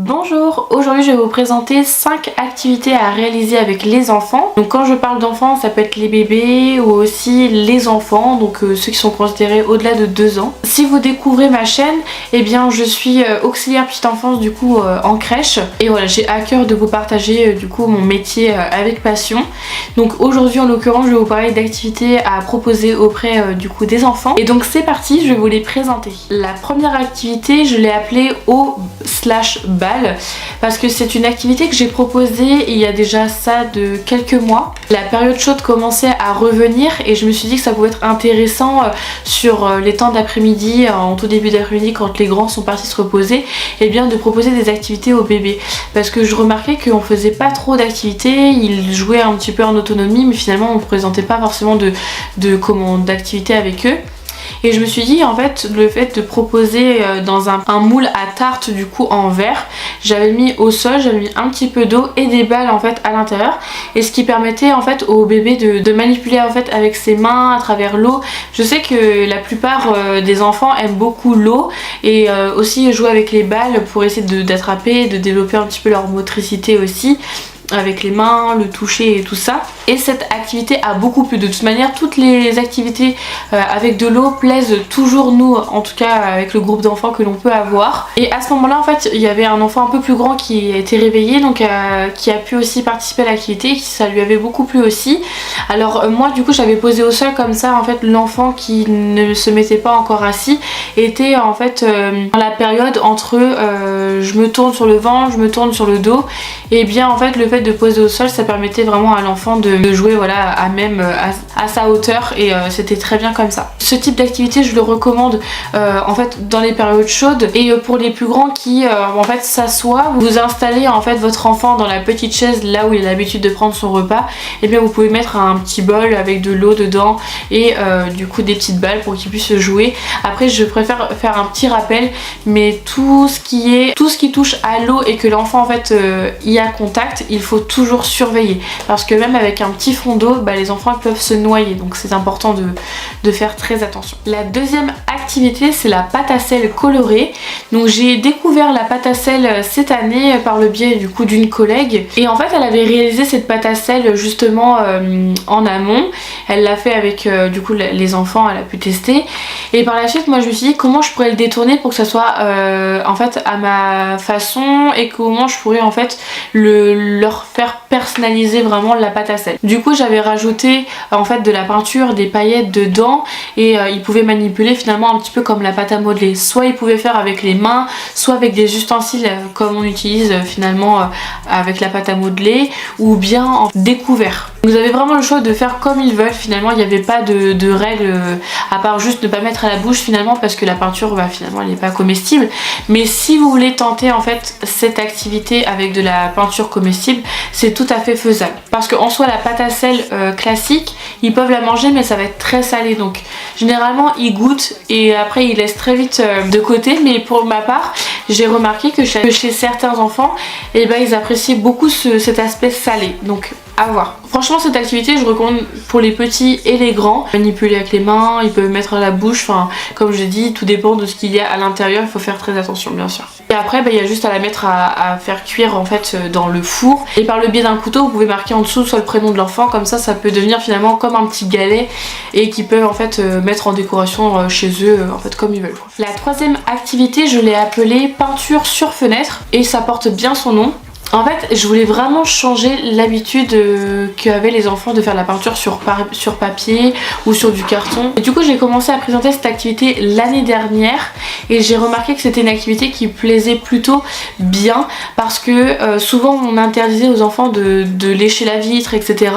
Bonjour, aujourd'hui je vais vous présenter 5 activités à réaliser avec les enfants. Donc quand je parle d'enfants, ça peut être les bébés ou aussi les enfants, donc ceux qui sont considérés au-delà de 2 ans. Si vous découvrez ma chaîne, eh bien je suis auxiliaire petite enfance du coup en crèche. Et voilà, j'ai à cœur de vous partager du coup mon métier avec passion. Donc aujourd'hui en l'occurrence je vais vous parler d'activités à proposer auprès du coup des enfants. Et donc c'est parti, je vais vous les présenter. La première activité, je l'ai appelée eau/bal parce que c'est une activité que j'ai proposée il y a déjà ça de quelques mois. La période chaude commençait à revenir et je me suis dit que ça pouvait être intéressant sur les temps d'après-midi, en tout début d'après-midi quand les grands sont partis se reposer, et bien de proposer des activités aux bébés parce que je remarquais qu'on faisait pas trop d'activités, ils jouaient un petit peu en autonomie mais finalement on ne présentait pas forcément d'activités avec eux. Et je me suis dit en fait le fait de proposer dans un moule à tarte du coup en verre, j'avais mis au sol, j'avais mis un petit peu d'eau et des balles en fait à l'intérieur, et ce qui permettait en fait au bébé de manipuler en fait avec ses mains à travers l'eau. Je sais que la plupart des enfants aiment beaucoup l'eau et aussi jouer avec les balles pour essayer d'attraper, de développer un petit peu leur motricité aussi avec les mains, le toucher et tout ça. Et cette activité a beaucoup plu. De toute manière, toutes les activités avec de l'eau plaisent toujours, nous en tout cas avec le groupe d'enfants que l'on peut avoir. Et à ce moment là en fait il y avait un enfant un peu plus grand qui a été réveillé, donc qui a pu aussi participer à l'activité, ça lui avait beaucoup plu aussi. Alors moi du coup j'avais posé au sol comme ça, en fait l'enfant qui ne se mettait pas encore assis était en fait dans la période entre je me tourne sur le ventre, je me tourne sur le dos, et bien en fait le fait de poser au sol ça permettait vraiment à l'enfant de jouer voilà à sa hauteur, et c'était très bien comme ça. Ce type d'activité je le recommande en fait dans les périodes chaudes, et pour les plus grands qui en fait s'assoient, vous installez en fait votre enfant dans la petite chaise là où il a l'habitude de prendre son repas, et bien vous pouvez mettre un petit bol avec de l'eau dedans et du coup des petites balles pour qu'il puisse jouer. Après je préfère faire un petit rappel, mais tout ce qui touche à l'eau et que l'enfant en fait y a contact, il faut toujours surveiller parce que même avec un petit fond d'eau, les enfants peuvent se noyer, donc c'est important de faire très attention. La deuxième activité, c'est la pâte à sel colorée. Donc j'ai découvert la pâte à sel cette année par le biais du coup d'une collègue, et en fait elle avait réalisé cette pâte à sel justement en amont. Elle l'a fait avec du coup les enfants, elle a pu tester, et par la suite moi je me suis dit comment je pourrais le détourner pour que ça soit en fait à ma façon, et comment je pourrais en fait leur faire personnaliser vraiment la pâte à sel. Du coup j'avais rajouté en fait de la peinture, des paillettes dedans, et ils pouvaient manipuler finalement un petit peu comme la pâte à modeler. Soit ils pouvaient faire avec les mains, soit avec des ustensiles comme on utilise finalement avec la pâte à modeler, ou bien en découvert. Vous avez vraiment le choix de faire comme ils veulent. Finalement il n'y avait pas de règles à part juste ne pas mettre à la bouche finalement, parce que la peinture finalement elle n'est pas comestible. Mais si vous voulez tenter en fait cette activité avec de la peinture comestible, c'est tout à fait faisable, parce qu'en soi la pâte à sel classique ils peuvent la manger mais ça va être très salé, donc généralement ils goûtent et après ils laissent très vite de côté. Mais pour ma part j'ai remarqué que chez certains enfants ils apprécient beaucoup cet aspect salé, donc à voir. Franchement cette activité je recommande pour les petits et les grands. Manipuler avec les mains, ils peuvent mettre à la bouche, enfin comme je dis tout dépend de ce qu'il y a à l'intérieur, il faut faire très attention bien sûr. Et après il y a juste à la mettre à faire cuire en fait dans le four, et par le biais d'un couteau vous pouvez marquer en dessous soit le prénom de l'enfant, comme ça peut devenir finalement comme un petit galet, et qu'ils peuvent en fait mettre en décoration chez eux en fait comme ils veulent. La troisième activité je l'ai appelée peinture sur fenêtre, et ça porte bien son nom. En fait je voulais vraiment changer l'habitude qu'avaient les enfants de faire la peinture sur papier ou sur du carton, et du coup j'ai commencé à présenter cette activité l'année dernière, et j'ai remarqué que c'était une activité qui plaisait plutôt bien, parce que souvent on interdisait aux enfants de lécher la vitre etc,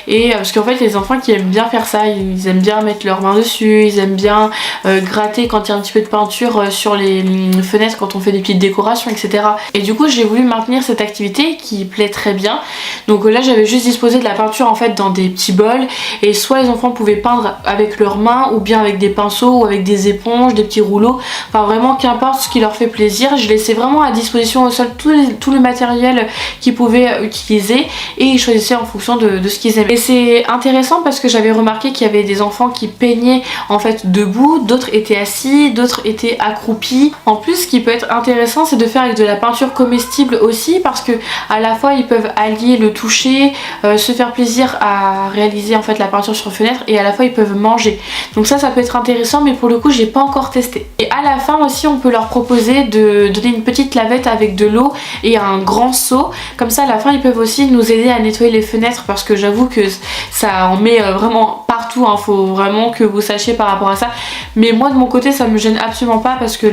et parce qu'en fait les enfants qui aiment bien faire ça, ils aiment bien mettre leurs mains dessus, ils aiment bien gratter quand il y a un petit peu de peinture sur les fenêtres quand on fait des petites décorations etc. Et du coup j'ai voulu maintenir cette activité activité qui plaît très bien. Donc là j'avais juste disposé de la peinture en fait dans des petits bols, et soit les enfants pouvaient peindre avec leurs mains ou bien avec des pinceaux ou avec des éponges, des petits rouleaux, enfin vraiment qu'importe ce qui leur fait plaisir. Je laissais vraiment à disposition au sol tout le matériel qu'ils pouvaient utiliser, et ils choisissaient en fonction de ce qu'ils aimaient. Et c'est intéressant parce que j'avais remarqué qu'il y avait des enfants qui peignaient en fait debout, d'autres étaient assis, d'autres étaient accroupis. En plus, ce qui peut être intéressant, c'est de faire avec de la peinture comestible aussi, parce que à la fois ils peuvent allier le toucher, se faire plaisir à réaliser en fait la peinture sur fenêtre, et à la fois ils peuvent manger. Donc ça peut être intéressant, mais pour le coup j'ai pas encore testé. Et à la fin aussi on peut leur proposer de donner une petite lavette avec de l'eau et un grand seau, comme ça à la fin ils peuvent aussi nous aider à nettoyer les fenêtres, parce que j'avoue que ça en met vraiment partout, hein. Faut vraiment que vous sachiez par rapport à ça. Mais moi de mon côté ça me gêne absolument pas, parce que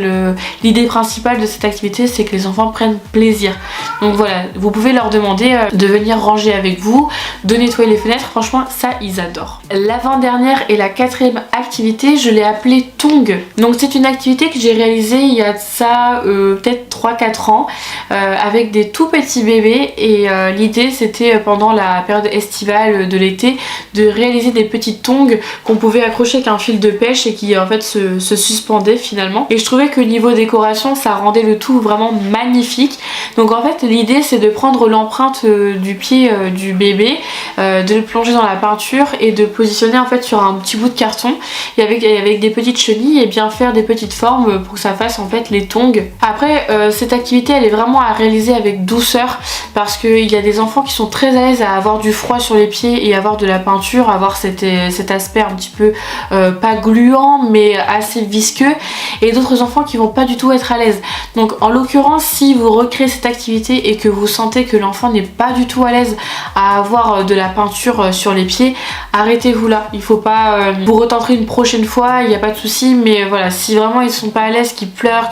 l'idée principale de cette activité c'est que les enfants prennent plaisir. Donc voilà, vous pouvez leur demander de venir ranger avec vous, de nettoyer les fenêtres, franchement ça ils adorent. L'avant-dernière et la quatrième activité, je l'ai appelée Tong. Donc c'est une activité que j'ai réalisée il y a de ça peut-être 3-4 ans avec des tout petits bébés, et l'idée c'était pendant la période estivale de l'été de réaliser des petites tongs qu'on pouvait accrocher avec un fil de pêche et qui en fait se suspendaient finalement. Et je trouvais que niveau décoration ça rendait le tout vraiment magnifique. Donc en fait l'idée c'est de prendre l'empreinte du pied du bébé, de le plonger dans la peinture et de positionner en fait sur un petit bout de carton, et avec des petites chenilles, et bien faire des petites formes pour que ça fasse en fait les tongs. Après cette activité elle est vraiment à réaliser avec douceur, parce qu'il y a des enfants qui sont très à l'aise à avoir du froid sur les pieds et avoir de la peinture, avoir cet aspect un petit peu pas gluant mais assez visqueux, et d'autres enfants qui vont pas du tout être à l'aise. Donc en l'occurrence si vous recréez cette activité et que vous sentez que l'enfant n'est pas du tout à l'aise à avoir de la peinture sur les pieds, arrêtez-vous là. Il faut pas vous retenter une prochaine fois, il n'y a pas de souci, mais voilà, si vraiment ils sont pas à l'aise, qu'ils pleurent,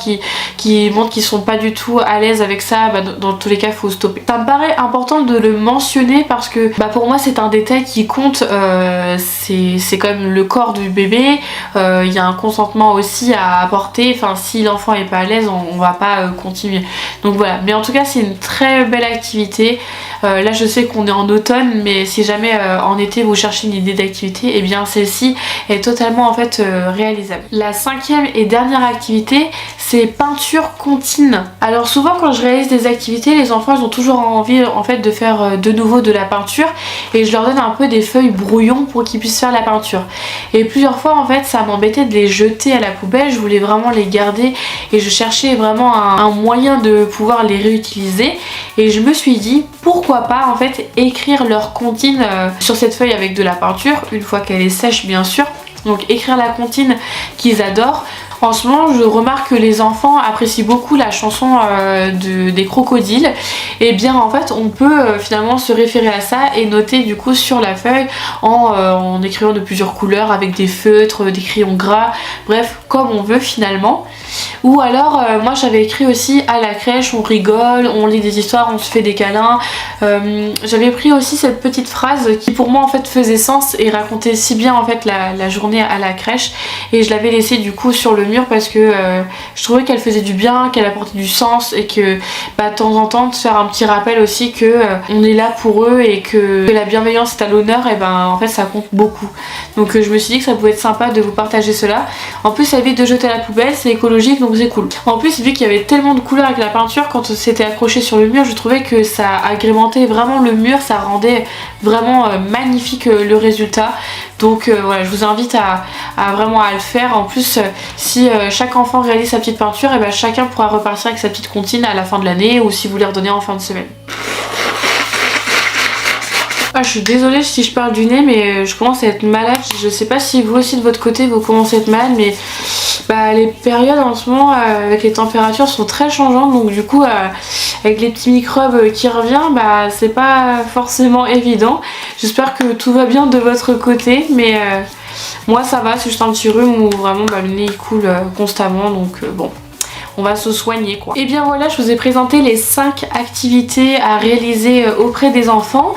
qui montrent qu'ils sont pas du tout à l'aise avec ça, bah, dans tous les cas faut stopper. Ça me paraît important de le mentionner parce que pour moi c'est un détail qui compte, c'est quand même le corps du bébé, il y a un consentement aussi à apporter, enfin si l'enfant est pas à l'aise on va pas continuer. Donc voilà, mais en tout cas c'est une très belle activité. Là je sais qu'on est en automne, mais si jamais en été vous cherchez une idée d'activité, et bien celle-ci est totalement en fait réalisable. La cinquième et dernière activité c'est peinture comptine. Alors souvent quand je réalise des activités, les enfants ils ont toujours envie en fait de faire de nouveau de la peinture, et je leur donne un peu des feuilles brouillon pour qu'ils puissent faire la peinture. Et plusieurs fois en fait ça m'embêtait de les jeter à la poubelle, je voulais vraiment les garder et je cherchais vraiment un moyen de pouvoir les réutiliser, et je me suis dit pourquoi pas en fait écrire leur comptine sur cette feuille avec de la peinture, une fois qu'elle est sèche bien sûr. Donc écrire la comptine qu'ils adorent. En ce moment je remarque que les enfants apprécient beaucoup la chanson des crocodiles, et bien en fait on peut finalement se référer à ça et noter du coup sur la feuille en écrivant de plusieurs couleurs avec des feutres, des crayons gras, bref comme on veut finalement. Ou alors moi j'avais écrit aussi à la crèche on rigole, on lit des histoires, on se fait des câlins. J'avais pris aussi cette petite phrase qui pour moi en fait faisait sens et racontait si bien en fait la journée à la crèche, et je l'avais laissée du coup sur le mur parce que je trouvais qu'elle faisait du bien, qu'elle apportait du sens, et que de temps en temps de faire un petit rappel aussi que on est là pour eux et que la bienveillance est à l'honneur, et en fait ça compte beaucoup. Donc je me suis dit que ça pouvait être sympa de vous partager cela. En plus ça évite de jeter à la poubelle, c'est écologique donc c'est cool. En plus vu qu'il y avait tellement de couleurs avec la peinture, quand c'était accroché sur le mur je trouvais que ça agrémentait vraiment le mur, ça rendait vraiment magnifique le résultat. Donc voilà, je vous invite à vraiment à le faire. En plus si chaque enfant réalise sa petite peinture, et chacun pourra repartir avec sa petite comptine à la fin de l'année, ou si vous les redonnez en fin de semaine. Ah, je suis désolée si je parle du nez, mais je commence à être malade. Je sais pas si vous aussi de votre côté vous commencez à être malade, mais les périodes en ce moment avec les températures sont très changeantes, donc du coup avec les petits microbes qui reviennent, c'est pas forcément évident. J'espère que tout va bien de votre côté, mais moi ça va, c'est juste un petit rhume où vraiment le nez il coule constamment, donc bon. on va se soigner quoi. Et bien voilà, je vous ai présenté les 5 activités à réaliser auprès des enfants.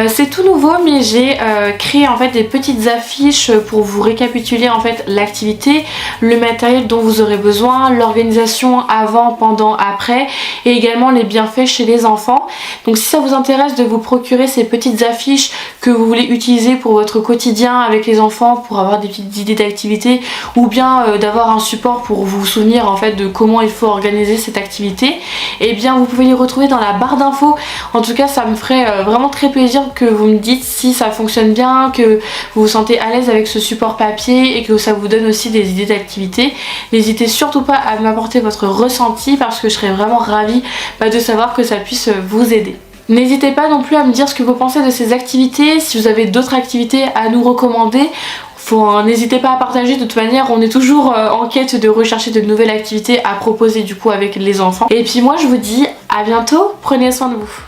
C'est tout nouveau, mais j'ai créé en fait des petites affiches pour vous récapituler en fait l'activité, le matériel dont vous aurez besoin, l'organisation avant, pendant, après et également les bienfaits chez les enfants. Donc si ça vous intéresse de vous procurer ces petites affiches que vous voulez utiliser pour votre quotidien avec les enfants, pour avoir des petites idées d'activités ou bien d'avoir un support pour vous souvenir en fait de comment il faut organiser cette activité, et bien vous pouvez les retrouver dans la barre d'infos. En tout cas ça me ferait vraiment très plaisir que vous me dites si ça fonctionne bien, que vous vous sentez à l'aise avec ce support papier et que ça vous donne aussi des idées d'activités. N'hésitez surtout pas à m'apporter votre ressenti parce que je serais vraiment ravie de savoir que ça puisse vous aider. N'hésitez pas non plus à me dire ce que vous pensez de ces activités, si vous avez d'autres activités à nous recommander. N'hésitez pas à partager, de toute manière on est toujours en quête de rechercher de nouvelles activités à proposer du coup avec les enfants. Et puis moi je vous dis à bientôt, prenez soin de vous.